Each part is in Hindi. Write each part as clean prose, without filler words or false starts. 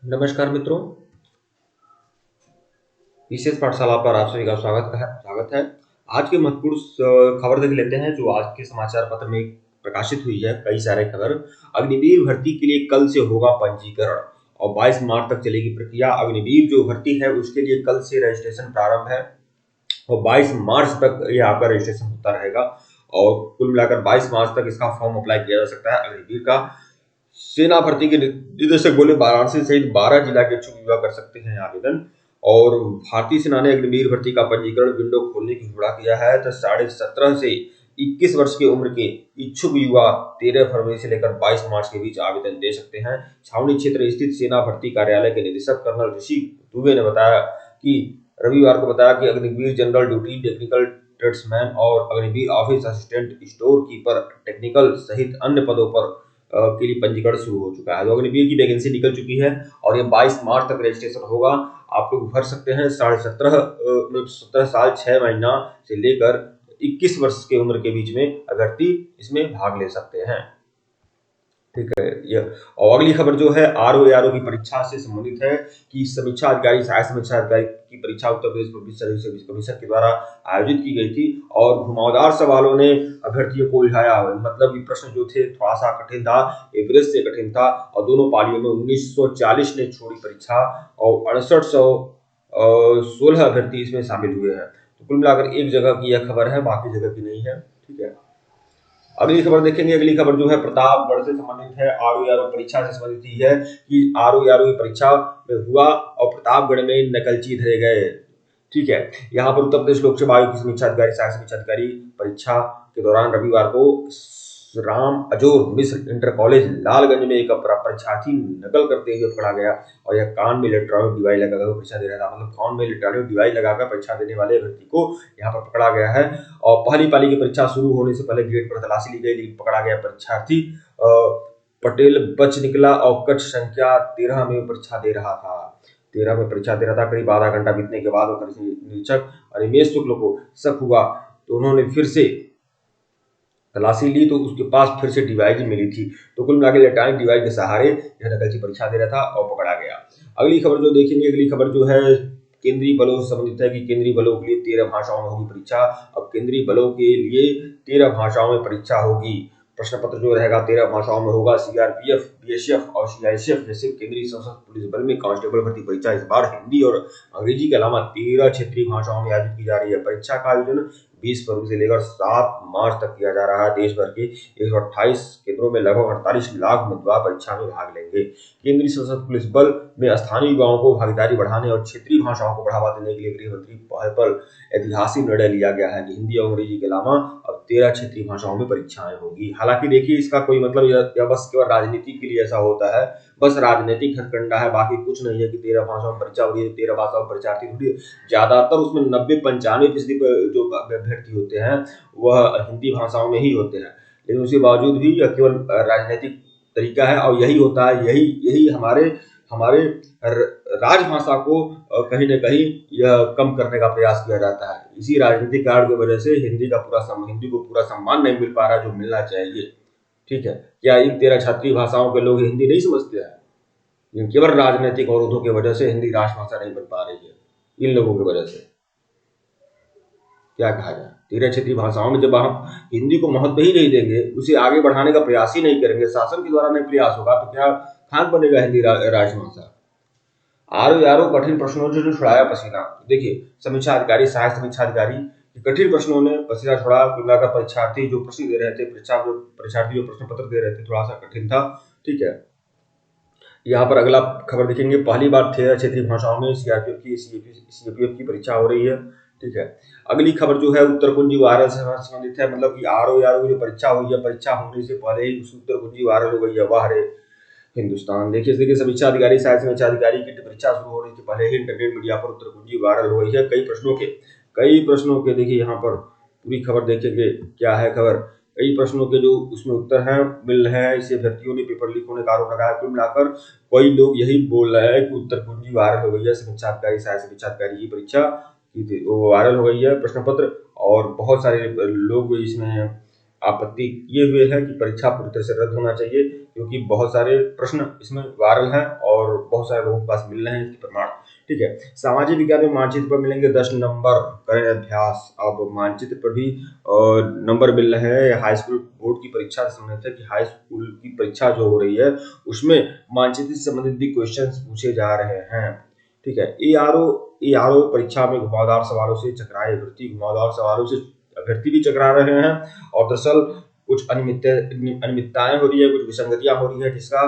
नमस्कार मित्रों, विशेष पाठशाला पर आप सभी का स्वागत है। आज की महत्वपूर्ण खबर देख लेते हैं जो आज के समाचार पत्र में प्रकाशित हुई है। कई सारे खबर। अग्निवीर भर्ती के लिए कल से होगा पंजीकरण और 22 मार्च तक चलेगी प्रक्रिया। अग्निवीर जो भर्ती है उसके लिए कल से रजिस्ट्रेशन प्रारंभ है और 22 मार्च तक ये आपका रजिस्ट्रेशन होता रहेगा और कुल मिलाकर 22 मार्च तक इसका फॉर्म अप्लाई किया जा सकता है अग्निवीर का। सेना भर्ती के निदेशक बोले वाराणसी सहित 12 जिला के इच्छुक युवा कर सकते हैं आवेदन। और भारतीय सेना ने अग्निवीर भर्ती का पंजीकरण विंडो खोलने की घोषणा किया है। तो 17.5 से 21 वर्ष की उम्र के इच्छुक युवा 13 फरवरी से लेकर 22 मार्च के बीच आवेदन दे सकते हैं। छावनी क्षेत्र स्थित सेना भर्ती कार्यालय के निदेशक कर्नल ऋषि दुबे ने बताया कि रविवार को बताया कि Agniveer general duty, technical tradesman और Agniveer office assistant, store keeper, technical सहित अन्य पदों पर के लिए पंजीकरण शुरू हो चुका है। तो अग्निवीर की वैकेंसी निकल चुकी है और ये 22 मार्च तक रजिस्ट्रेशन होगा। आप लोग भर सकते हैं। 17 साल 6 महीना से लेकर 21 वर्ष की उम्र के बीच में अभ्यर्थी इसमें भाग ले सकते हैं। ठीक है। ये और अगली खबर जो है आरओ की परीक्षा से संबंधित है कि समीक्षा अधिकारी, सहायक समीक्षा अधिकारी की परीक्षा Uttar Pradesh public service commission के द्वारा आयोजित की गई थी और घुमावदार सवालों ने अभ्यर्थियों को उलझाया। मतलब ये प्रश्न जो थे थोड़ा सा कठिन था, एवरेज से कठिन था और दोनों पालियों में 1940 ने छोड़ी परीक्षा और 6816 अभ्यर्थी इसमें शामिल हुए हैं। तो कुल मिलाकर एक जगह की यह खबर है, बाकी जगह की नहीं है। ठीक है। अगली खबर देखेंगे। अगली खबर जो है प्रतापगढ़ से संबंधित है। आरओ परीक्षा से संबंधित ही है कि आरओ की परीक्षा में हुआ और प्रतापगढ़ में नकलची धरे गए। ठीक है। यहाँ पर उत्तर प्रदेश लोक सेवा आयोग की समीक्षा अधिकारी, सहायक समीक्षा अधिकारी परीक्षा के दौरान रविवार को राम अजोर मिश्र इंटर कॉलेज लालगंज में एक परीक्षार्थी नकल करते हुए पकड़ा गया और यह कान में इलेक्ट्रॉनिक डिवाइस लगाकर परीक्षा दे रहा था। मतलब कान में इलेक्ट्रॉनिक डिवाइस लगाकर परीक्षा देने वाले व्यक्ति को यहाँ पर पकड़ा गया है। और पहली पाली की परीक्षा शुरू होने से पहले गेट पर तलाशी ली गई, लेकिन पकड़ा गया परीक्षार्थी पटेल बच निकला और कक्ष संख्या 13 में परीक्षा दे रहा था। 13 में परीक्षा दे रहा था। करीब आधा घंटा बीतने के बाद निरीक्षक अनिमेश शुक्ल को शक हुआ तो उन्होंने फिर से तलाशी ली तो उसके पास फिर से डिवाइस मिली थी। तो कुल मिलाकर इलेक्ट्रॉनिक डिवाइस के सहारे यह नकलची परीक्षा दे रहा था और पकड़ा गया। अगली खबर जो देखेंगे, अगली खबर जो है केंद्रीय बलों से संबंधित है कि केंद्रीय बलों के लिए 13 भाषाओं में होगी परीक्षा। अब केंद्रीय बलों के लिए 13 भाषाओं में परीक्षा होगी। प्रश्न पत्र जो रहेगा 13 भाषाओं में होगा। सीआरपीएफ, बीएसएफ और सीआईएसएफ जैसे केंद्रीय सशस्त्र पुलिस बल में कांस्टेबल भर्ती परीक्षा इस बार हिंदी और अंग्रेजी के अलावा 13 क्षेत्रीय भाषाओं में आयोजित की जा रही है। परीक्षा का आयोजन 20 फरवरी से लेकर 7 मार्च तक किया जा रहा है। देश भर के 128 केंद्रों में लगभग 48 लाख उम्मीदवार परीक्षा में भाग लेंगे। केंद्रीय सशस्त्र पुलिस बल में स्थानीय युवाओं को भागीदारी बढ़ाने और क्षेत्रीय भाषाओं को बढ़ावा देने के लिए गृह मंत्री पहल पर ऐतिहासिक निर्णय लिया गया है कि हिंदी और अंग्रेजी के अलावा अब 13 क्षेत्रीय भाषाओं में परीक्षाएं होगी। हालांकि देखिए इसका कोई मतलब यह बस केवल राजनीति के लिए ऐसा होता है, बस राजनीतिक हथकंडा है, बाकी कुछ नहीं है कि 13 भाषाओं में परीक्षा हो रही है, 13 भाषाओं में परीक्षार्थी हो रही है। ज्यादातर उसमें 90-95% जो अभ्यर्थी होते हैं वह हिंदी भाषाओं में ही होते हैं, लेकिन उसके बावजूद भी यह केवल राजनीतिक तरीका है और यही होता है, यही हमारे हमारे राजभाषा को कहीं न कहीं यह कम करने का प्रयास किया जाता है। इसी राजनीतिक कारण की वजह से हिंदी को पूरा सम्मान नहीं मिल पा रहा जो मिलना चाहिए। ठीक है। क्या इन 13 क्षेत्रीय भाषाओं के लोग हिंदी नहीं समझते हैं? लेकिन केवल राजनीतिक अवरोधों की वजह से हिंदी राजभाषा नहीं बन पा रही है। इन लोगों की वजह से क्या कहा जाए, 13 क्षेत्रीय भाषाओं में जब हम हिंदी को महत्व ही नहीं देंगे, उसे आगे बढ़ाने का प्रयास ही नहीं करेंगे, शासन के द्वारा नहीं प्रयास होगा तो क्या खाक बनेगा हिंदी राजभाषा। आरओ कठिन प्रश्नों से जो छुड़ाया पसीना। देखिए समीक्षा अधिकारी, सहायक समीक्षा अधिकारी कठिन प्रश्नों ने पसीना छुड़ा। मिलाकर परीक्षार्थी जो प्रश्न दे रहे थे, परीक्षार्थी जो प्रश्न पत्र दे रहे थे थोड़ा सा कठिन था। ठीक है। यहाँ पर अगला खबर देखेंगे। पहली बार 13 क्षेत्रीय भाषाओं में सीपीएफ की परीक्षा हो रही है। ठीक है। अगली खबर जो है उत्तरकुंजी वायरल से संबंधित है। मतलब कि आरओ की जो परीक्षा हुई है, परीक्षा होने से पहले ही उस उत्तरकुंजी वायरल हो गई है। वाह रे हिंदुस्तान। देखिए समीक्षा अधिकारी, सहायक समीक्षा अधिकारी की परीक्षा शुरू होने से पहले ही इंटरनेट मीडिया पर उत्तरकुंजी वायरल हो गई है। कई प्रश्नों के देखिए यहाँ पर पूरी खबर देखेंगे क्या है खबर। कई प्रश्नों के जो उसमें उत्तर हैं मिल रहे हैं। इसे अभ्यर्थियों ने पेपर लीक होने का आरोप लगाया। कुल मिलाकर कई लोग यही बोल रहे हैं कि उत्तरकुंजी वायरल हो गई है। समीक्षा अधिकारी, सहायक समीक्षा अधिकारी की परीक्षा वो वायरल हो गई है प्रश्न पत्र और बहुत सारे लोग इसमें आपत्ति ये हुए है कि परीक्षा पूरी तरह से रद्द होना चाहिए, क्योंकि बहुत सारे प्रश्न इसमें वायरल हैं और बहुत सारे लोगों के पास मिल रहे हैं इसके प्रमाण। ठीक है, सामाजिक विज्ञान में मानचित्र पर मिलेंगे 10 नंबर, करें अभ्यास। अब मानचित्र पर भी नंबर मिल रहे हैं। हाई स्कूल बोर्ड की परीक्षा से संबंधित है कि हाई स्कूल की परीक्षा जो हो रही है उसमें मानचित्र से संबंधित भी क्वेश्चन पूछे जा रहे हैं। ठीक है, ARO परीक्षा में घुमावदार सवालों से चकराए अभ्यर्थी, घुमावदार सवालों से अभ्यर्थी भी चकरा रहे हैं और दरअसल कुछ अनियमितताएं हो रही है, कुछ विसंगतियां हो रही है, जिसका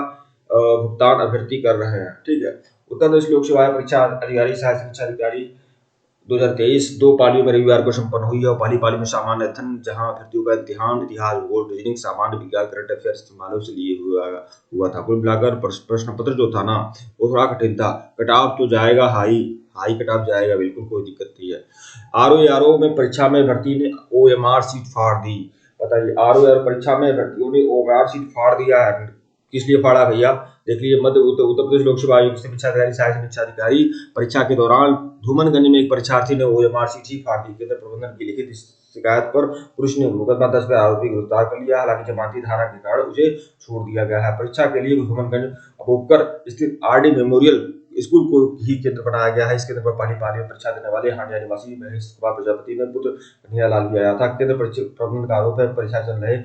भुगतान अभ्यर्थी कर रहे हैं। ठीक है, उत्तर प्रदेश लोक सेवा परीक्षा अधिकारी सहायक शिक्षा अधिकारी 2023 2 पालियों में रविवार को संपन्न हुई है और पहली पाली में सामान्य अध्ययन, जहां अभ्यर्थियों का इम्तिहान इतिहास, भूगोल, रीजनिंग, सामान्य विज्ञान, करंट अफेयर्स समारोह से लिए हुआ था। कुल मिलाकर प्रश्न पत्र जो था ना वो थोड़ा कठिन था। कट-ऑफ तो जाएगा हाई कट-ऑफ जाएगा, बिल्कुल कोई दिक्कत नहीं है। आरओ में परीक्षा में भर्ती ने OMR सीट फाड़ दी। बताइए, आरओ परीक्षा में भर्तियों ने OMR सीट फाड़ दिया है। किस लिए फाड़ा भैया? देख लीजिए, उत्तर प्रदेश लोक सेवा आयोग से शिक्षा अधिकारी सहायक शिक्षा अधिकारी परीक्षा के दौरान धूमनगंज में एक परीक्षार्थी ने OMR सीट ही फाड़ दी। केंद्र प्रबंधन की लिखित शिकायत पर पुलिस ने मुकदमा दर्ज कर आरोपी को गिरफ्तार कर लिया। हालांकि जमानती धारा के कारण उसे छोड़ दिया गया है। परीक्षा के लिए धूमनगंज उपकर स्थित RD मेमोरियल स्कूल को ही केंद्र बनाया गया है। इस केंद्र पर पहली पाली में परीक्षा देने वाले हांडिया निवासी महेश कुमार प्रजापति ने पुत्र कन्हैयालाल भी आया था। केंद्र प्रबंधन का आरोप है परीक्षा चल रही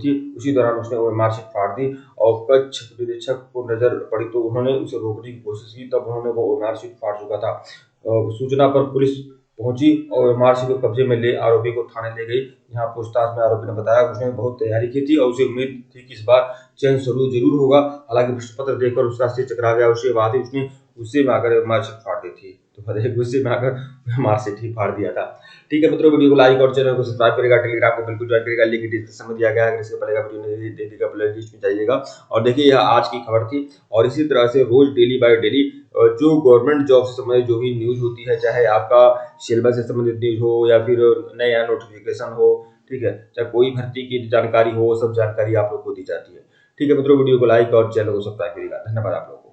थी, उसी दौरान उसने OMR सीट फाड़ दी और कक्ष निरीक्षक को नजर पड़ी तो उन्होंने उसे रोकने की कोशिश की, तब उन्होंने वो OMR सीट फाड़ चुका था। सूचना पर पुलिस पहुंची और OMR सीट को कब्जे में ले आरोपी को थाने ले गई। यहाँ पूछताछ में आरोपी ने बताया कि उसने बहुत तैयारी की थी और उसे उम्मीद थी कि इस बार चयन जरूर होगा। हालांकि प्रश्न पत्र देखकर उसका सिर चकरा गया। उसके बाद ही उसने गुस्से में आकर OMR सीट फाड़ दी थी। तो बताइए, गुस्से में आकर OMR सीट ही फाड़ दिया था। ठीक है मित्रों, वीडियो को लाइक और चैनल को सब्सक्राइब करेगा, टेलीग्राम को बिल्कुल ज्वाइन करेगा, लिंक डिस्क्रिप्शन में दिया गया है। अगर इसके पहले वीडियो नहीं देखिएगा, प्लेलिस्ट में जाइएगा। और देखिए, यह आज की खबर थी और इसी तरह से रोज डेली बाय डेली जो गवर्नमेंट जॉब से संबंधित जो भी न्यूज होती है, चाहे आपका सिलेबस से संबंधित न्यूज हो या फिर नया नोटिफिकेशन हो, ठीक है, चाहे कोई भर्ती की जानकारी हो, सब जानकारी आप लोग को दी जाती है। ठीक है मित्रों, वीडियो को लाइक और चैनल को सब्सक्राइब करिएगा। धन्यवाद आप लोग।